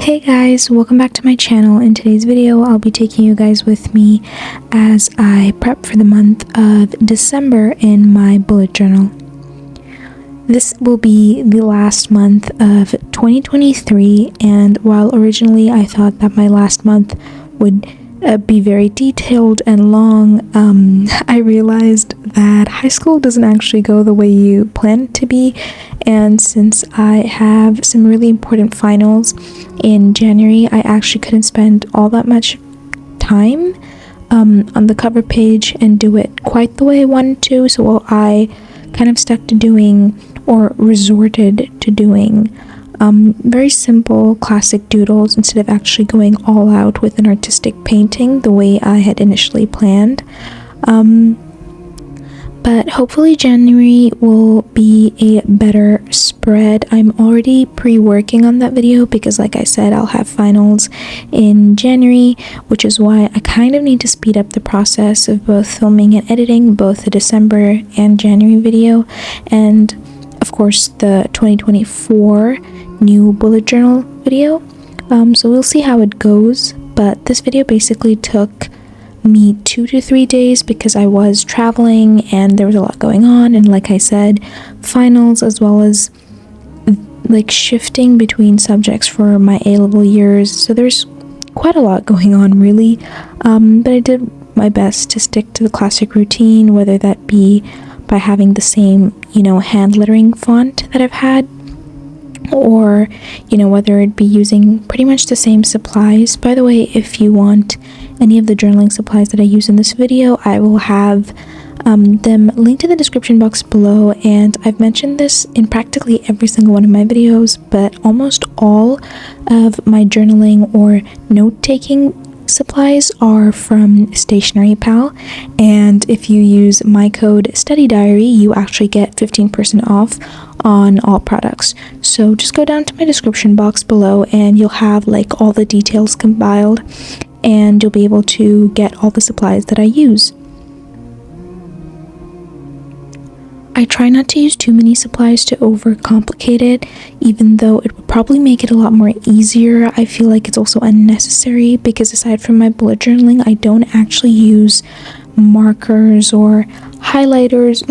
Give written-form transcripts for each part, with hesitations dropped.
Hey guys, welcome back to my channel. In today's video, I'll be taking you guys with me as I prep for the month of December in my bullet journal. This will be the last month of 2023, and while originally I thought that my last month would be very detailed and long, I realized that high school doesn't actually go the way you plan it to be, and since I have some really important finals in January, I actually couldn't spend all that much time on the cover page and do it quite the way I wanted to, so I kind of stuck to doing, or resorted to doing, very simple classic doodles instead of actually going all out with an artistic painting the way I had initially planned. But hopefully January will be a better spread. I'm already pre-working on that video because, like I said, I'll have finals in January, which is why I kind of need to speed up the process of both filming and editing both the December and January video, and of course the 2024 new bullet journal video. So we'll see how it goes, but this video basically took me 2 to 3 days because I was traveling and there was a lot going on, and like I said, finals as well as like shifting between subjects for my A-level years, so there's quite a lot going on really, but I did my best to stick to the classic routine, whether that be by having the same, hand lettering font that I've had, or whether it be using pretty much the same supplies. By the way, if you want any of the journaling supplies that I use in this video, I will have them linked in the description box below, and I've mentioned this in practically every single one of my videos, but almost all of my journaling or note-taking supplies are from Stationery Pal, and if you use my code STUDYDIARY, you actually get 15% off on all products. So just go down to my description box below and you'll have like all the details compiled, and you'll be able to get all the supplies that I use. I try not to use too many supplies to overcomplicate it, even though it would probably make it a lot more easier. I feel like it's also unnecessary because aside from my bullet journaling, I don't actually use markers or highlighters,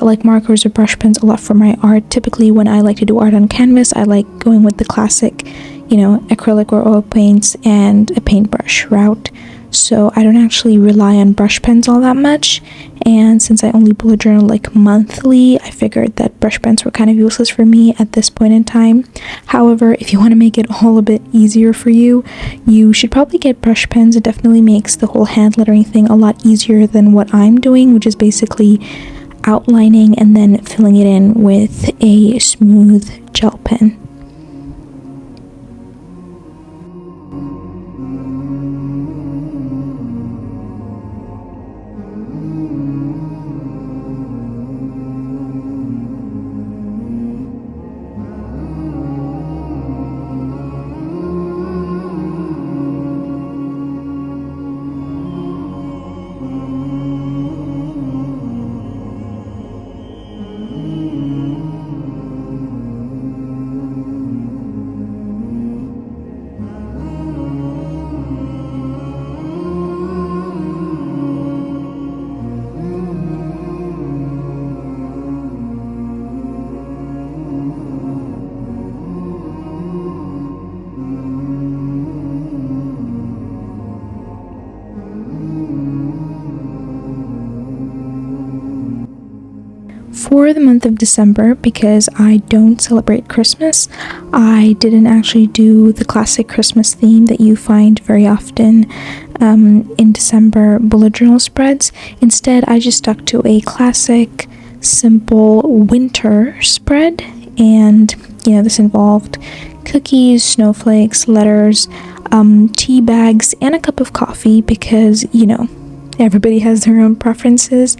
like markers or brush pens a lot for my art. Typically when I like to do art on canvas, I like going with the classic, acrylic or oil paints and a paintbrush route. So I don't actually rely on brush pens all that much, and since I only bullet journal like monthly, I figured that brush pens were kind of useless for me at this point in time. However, if you want to make it all a bit easier for you, you should probably get brush pens. It definitely makes the whole hand lettering thing a lot easier than what I'm doing, which is basically outlining and then filling it in with a smooth gel pen. For the month of December, because I don't celebrate Christmas, I didn't actually do the classic Christmas theme that you find very often in December bullet journal spreads. Instead, I just stuck to a classic, simple winter spread, and this involved cookies, snowflakes, letters, tea bags, and a cup of coffee because, everybody has their own preferences.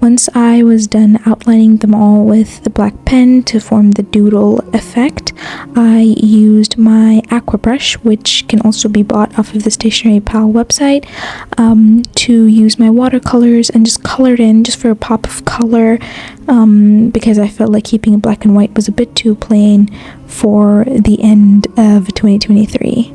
Once I was done outlining them all with the black pen to form the doodle effect, I used my aqua brush, which can also be bought off of the Stationery Pal website, to use my watercolors and just colored in just for a pop of color, because I felt like keeping it black and white was a bit too plain for the end of 2023.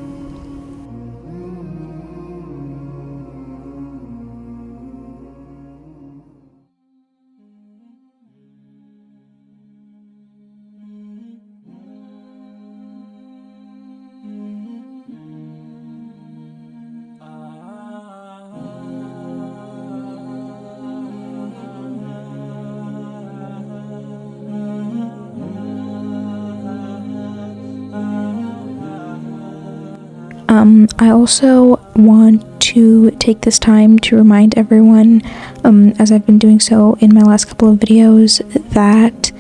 I also want to take this time to remind everyone, as I've been doing so in my last couple of videos, that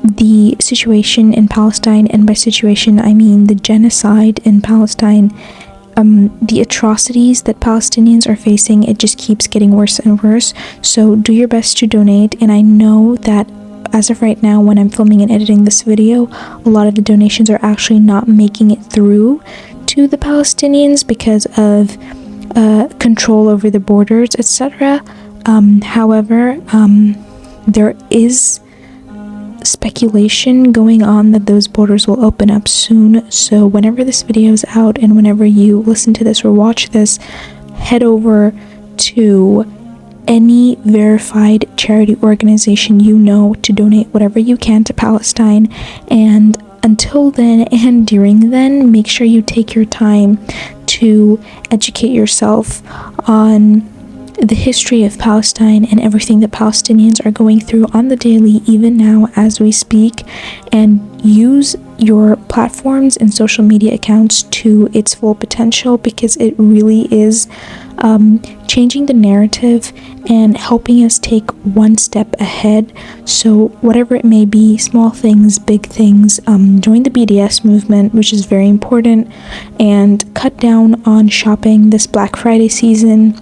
the situation in Palestine, and by situation I mean the genocide in Palestine, the atrocities that Palestinians are facing, it just keeps getting worse and worse. So do your best to donate, and I know that as of right now, when I'm filming and editing this video, a lot of the donations are actually not making it through to the Palestinians because of control over the borders, etc. However, there is speculation going on that those borders will open up soon. So whenever this video is out and whenever you listen to this or watch this, head over to any verified charity organization you know to donate whatever you can to Palestine. And until then and during then, make sure you take your time to educate yourself on the history of Palestine and everything that Palestinians are going through on the daily, even now as we speak, and use your platforms and social media accounts to its full potential, because it really is changing the narrative and helping us take one step ahead. So whatever it may be, small things, big things, join the BDS movement, which is very important, and cut down on shopping this Black Friday season,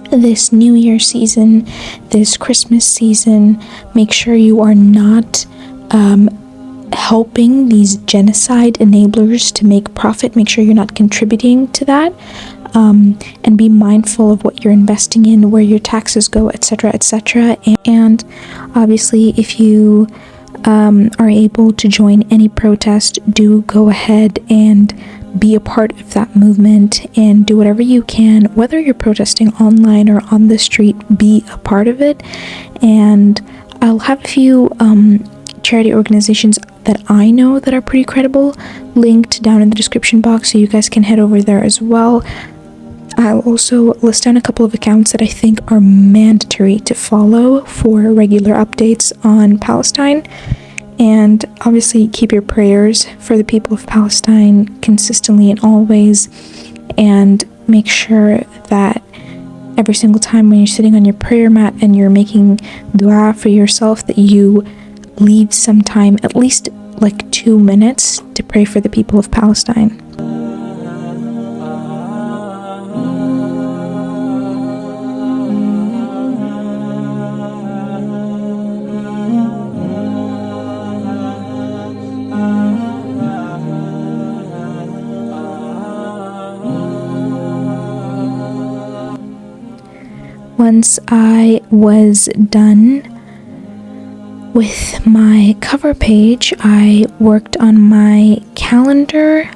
this New Year season, this Christmas season. Make sure you are not helping these genocide enablers to make profit. Make sure you're not contributing to that, and be mindful of what you're investing in, where your taxes go, etc., etc. And obviously, if you are able to join any protest, do go ahead and be a part of that movement and do whatever you can, whether you're protesting online or on the street. Be a part of it. And I'll have a few charity organizations that I know that are pretty credible linked down in the description box, so you guys can head over there as well. I'll also list down a couple of accounts that I think are mandatory to follow for regular updates on Palestine. And obviously keep your prayers for the people of Palestine consistently and always, and make sure that every single time when you're sitting on your prayer mat and you're making dua for yourself, that you leave some time, at least like 2 minutes, to pray for the people of Palestine. Once I was done with my cover page, I worked on my calendar.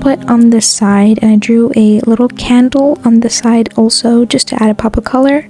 template on this side, and I drew a little candle on the side also just to add a pop of color.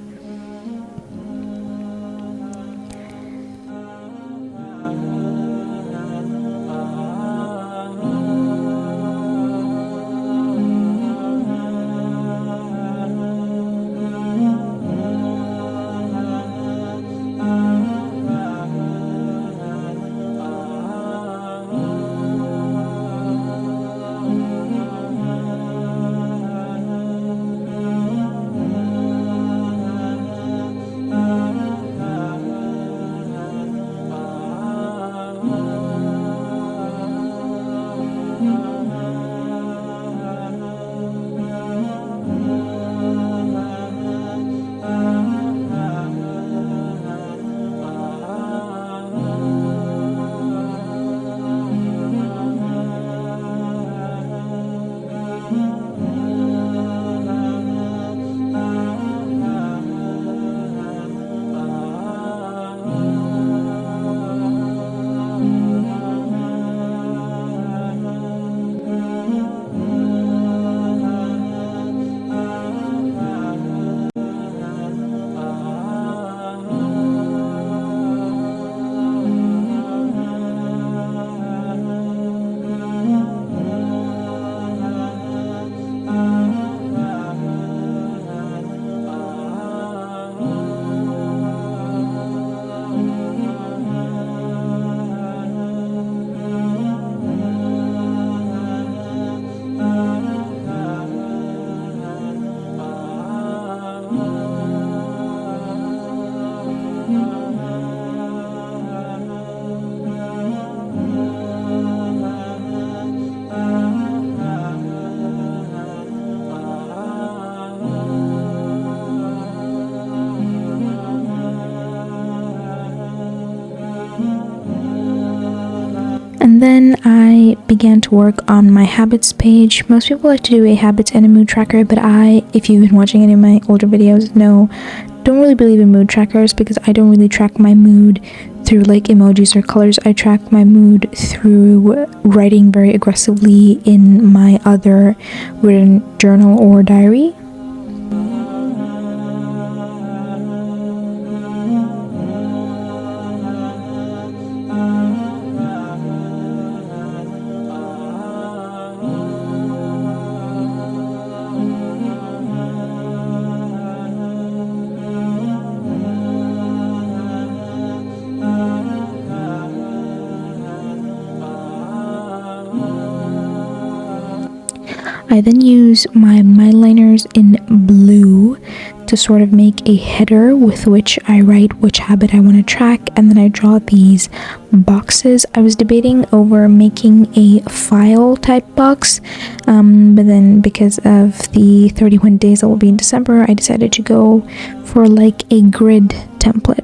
And then I began to work on my habits page. Most people like to do a habits and a mood tracker, but if you've been watching any of my older videos, don't really believe in mood trackers because I don't really track my mood through like emojis or colors. I track my mood through writing very aggressively in my other written journal or diary. I then use my liners in blue to sort of make a header with which I write which habit I want to track, and then I draw these boxes. I was debating over making a file type box, but then because of the 31 days that will be in December, I decided to go for like a grid template.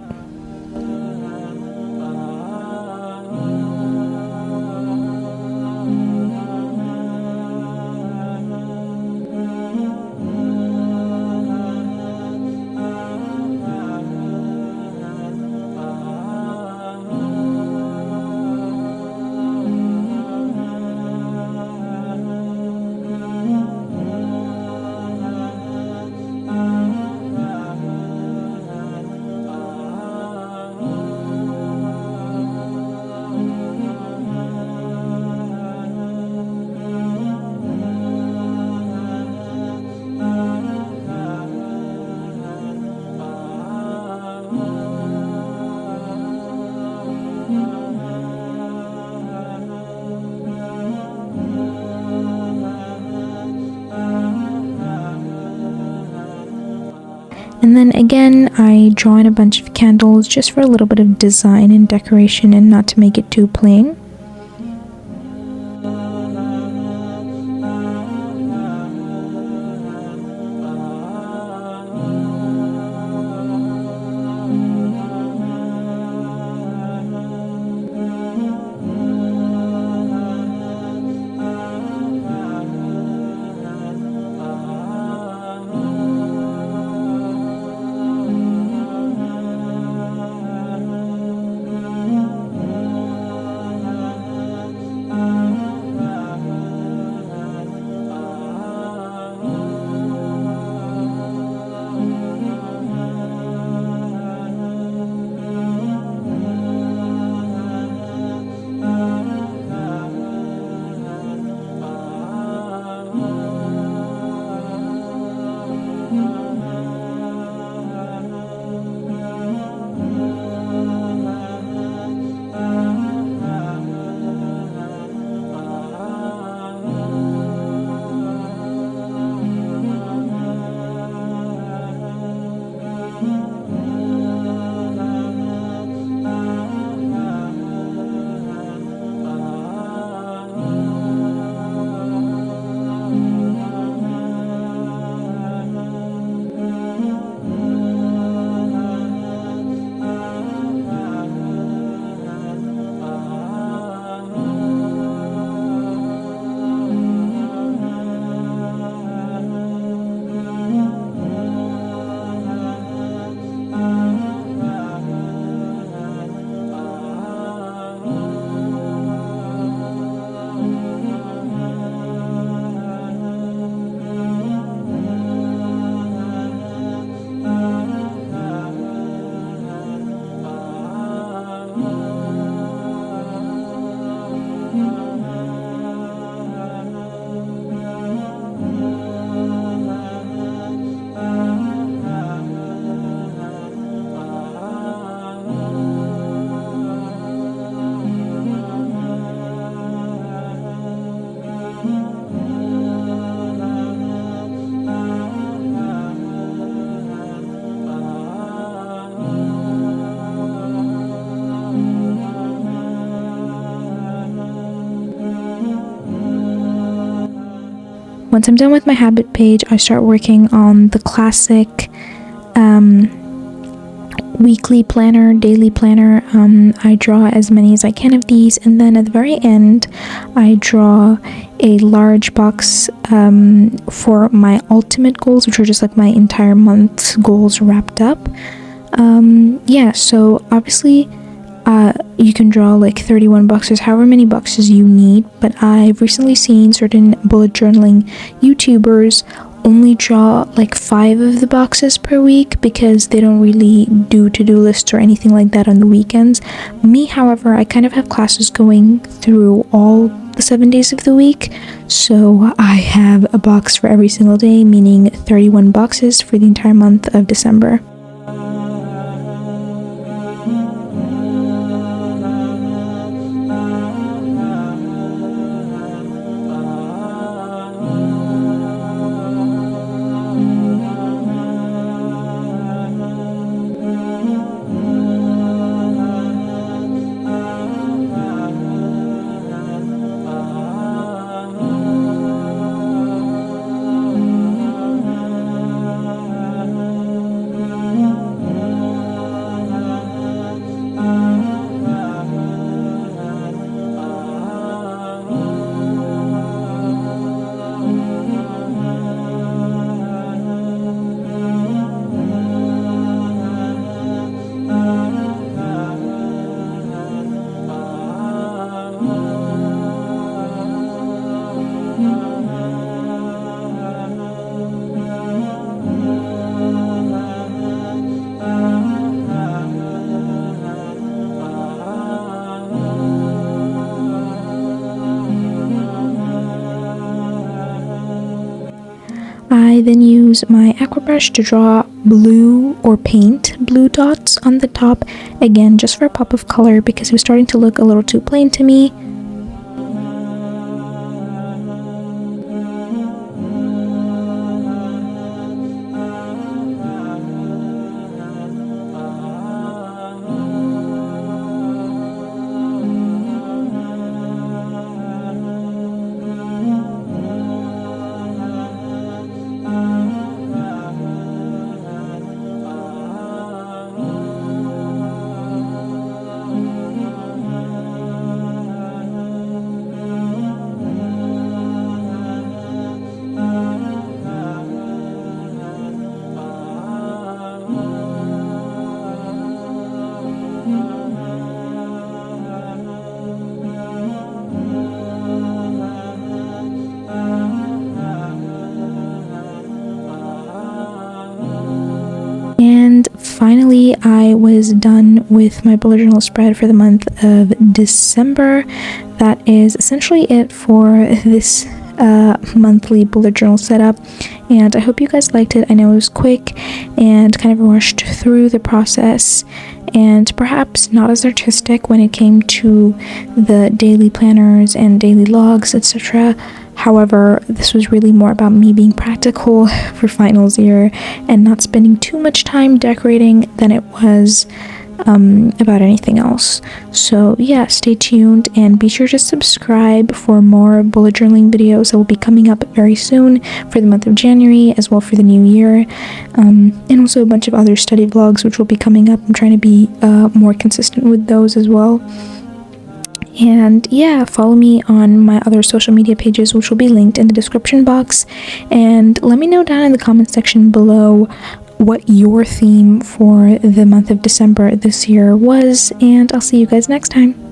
And then again, I draw in a bunch of candles just for a little bit of design and decoration and not to make it too plain. once I'm done with my habit page, I start working on the classic weekly planner, daily planner. I draw as many as I can of these, and then at the very end I draw a large box for my ultimate goals, which are just like my entire month's goals wrapped up. Yeah, so obviously you can draw like 31 boxes, however many boxes you need, but I've recently seen certain bullet journaling YouTubers only draw like 5 of the boxes per week because they don't really do to-do lists or anything like that on the weekends. Me, however, I kind of have classes going through all the 7 days of the week, so I have a box for every single day, meaning 31 boxes for the entire month of December. I then use my aqua brush to draw blue or paint blue dots on the top, again just for a pop of color because it was starting to look a little too plain to me. And finally, I was done with my bullet journal spread for the month of December. That is essentially it for this monthly bullet journal setup, and I hope you guys liked it. I know it was quick and kind of rushed through the process and perhaps not as artistic when it came to the daily planners and daily logs, etc. However, this was really more about me being practical for finals year and not spending too much time decorating than it was about anything else. So yeah, stay tuned and be sure to subscribe for more bullet journaling videos that will be coming up very soon for the month of January as well for the new year, and also a bunch of other study vlogs which will be coming up. I'm trying to be more consistent with those as well. And yeah, follow me on my other social media pages, which will be linked in the description box, and let me know down in the comment section below what your theme for the month of December this year was, and I'll see you guys next time.